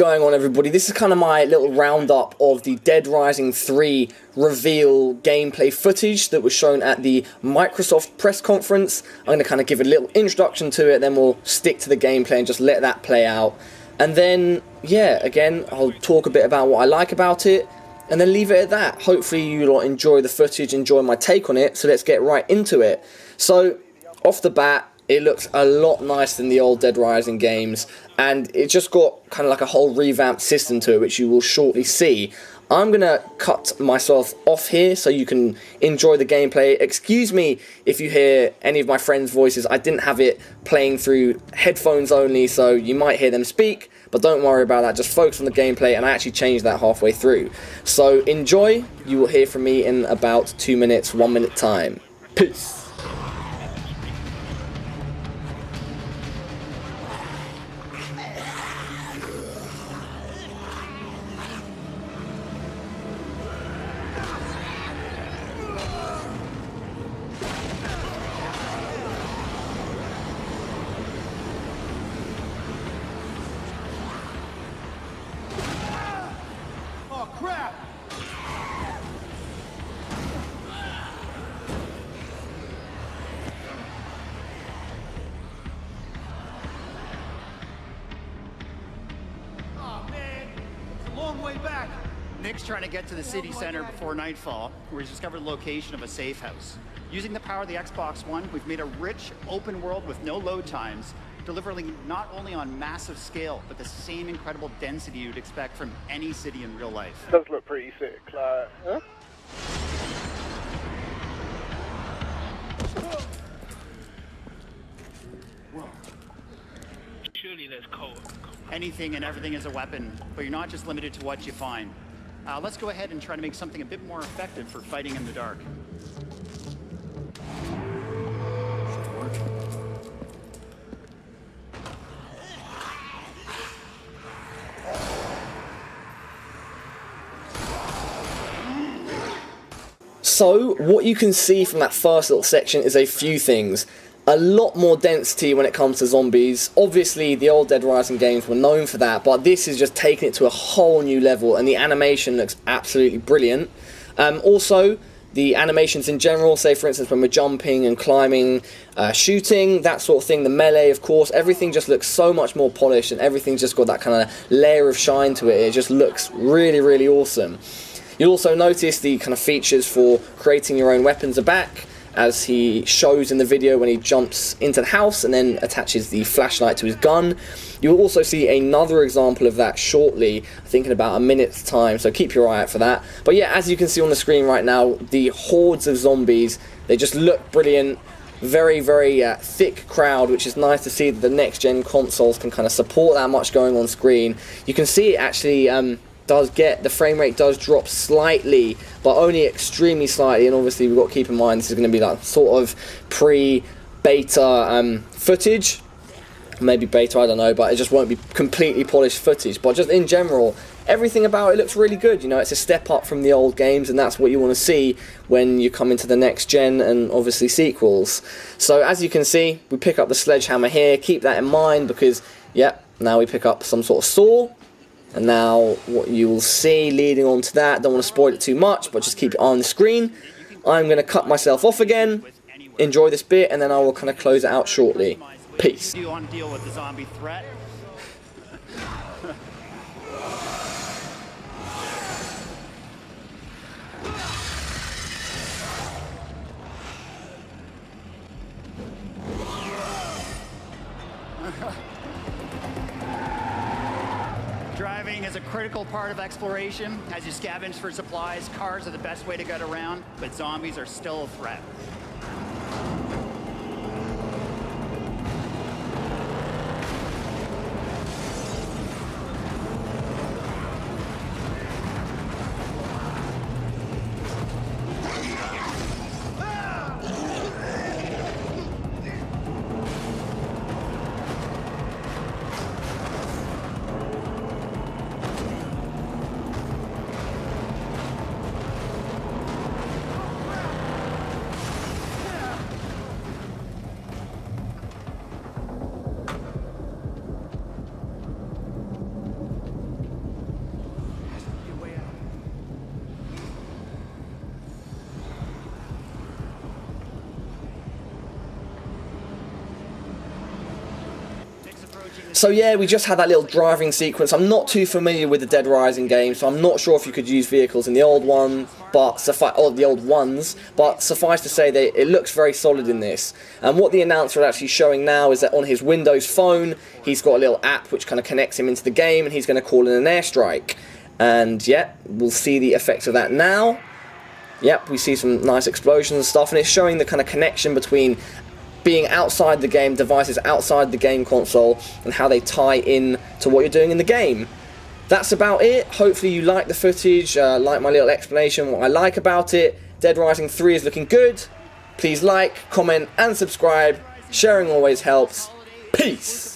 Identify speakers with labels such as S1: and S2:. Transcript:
S1: going on, everybody? This is kind of my little roundup of the Dead Rising 3 reveal gameplay footage that was shown at the Microsoft press conference. I'm going to kind of give a little introduction to it, then we'll stick to the gameplay and just let that play out. And then, yeah, again, I'll talk a bit about what I like about it, and then leave it at that. Hopefully you'll enjoy the footage, enjoy my take on it, so let's get right into it. So, off the bat, it looks a lot nicer than the old Dead Rising games, and it just got kind of like a whole revamped system to it, which you will shortly see. I'm going to cut myself off here so you can enjoy the gameplay. Excuse me if you hear any of my friends' voices. I didn't have it playing through headphones only, so you might hear them speak, but don't worry about that. Just focus on the gameplay, and I actually changed that halfway through. So enjoy. You will hear from me in about 2 minutes, 1 minute time. Peace.
S2: Crap! Oh man, it's a long way back.
S3: Nick's trying to get to the city center before nightfall, where he's discovered the location of a safe house. Using the power of the Xbox One, we've made a rich, open world with no load times, delivering not only on massive scale, but the same incredible density you'd expect from any city in real life.
S4: Does look pretty sick, like, huh?
S5: Surely there's coal.
S3: Anything and everything is a weapon, but you're not just limited to what you find. Let's go ahead and try to make something a bit more effective for fighting in the dark.
S1: So, what you can see from that first little section is a few things. A lot more density when it comes to zombies. Obviously, the old Dead Rising games were known for that, but this is just taking it to a whole new level, and the animation looks absolutely brilliant. Also, the animations in general, say for instance when we're jumping and climbing, shooting, that sort of thing, the melee, of course, everything just looks so much more polished, and everything's just got that kind of layer of shine to it. It just looks really, really awesome. You'll also notice the kind of features for creating your own weapons are back, as he shows in the video when he jumps into the house and then attaches the flashlight to his gun. You'll also see another example of that shortly, I think in about a minute's time, so keep your eye out for that. But yeah, as you can see on the screen right now, the hordes of zombies, they just look brilliant. Very, very thick crowd, which is nice to see that the next-gen consoles can kind of support that much going on screen. You can see it actually the frame rate does drop slightly, but only extremely slightly, and obviously we've got to keep in mind this is going to be like sort of pre-beta footage, maybe beta, I don't know, but it just won't be completely polished footage. But just in general, everything about it looks really good. You know, it's a step up from the old games, and that's what you want to see when you come into the next gen and obviously sequels. So as you can see, we pick up the sledgehammer here. Keep that in mind because, yep, now we pick up some sort of saw. And now what you will see leading on to that, don't want to spoil it too much, but just keep it on the screen. I'm going to cut myself off again, enjoy this bit, and then I will kind of close it out shortly. Peace.
S3: Do you want to deal with the zombie threat? Driving is a critical part of exploration. As you scavenge for supplies, cars are the best way to get around, but zombies are still a threat.
S1: So yeah, we just had that little driving sequence. I'm not too familiar with the Dead Rising game, so I'm not sure if you could use vehicles in the old one, but the old ones. But suffice to say, it looks very solid in this. And what the announcer is actually showing now is that on his Windows phone, he's got a little app which kind of connects him into the game, and he's going to call in an airstrike. And yeah, we'll see the effects of that now. Yep, we see some nice explosions and stuff, and it's showing the kind of connection between being outside the game, devices outside the game console, and how they tie in to what you're doing in the game. That's about it. Hopefully you like the footage, like my little explanation, what I like about it. Dead Rising 3 is looking good. Please like, comment, and subscribe. Sharing always helps. Peace!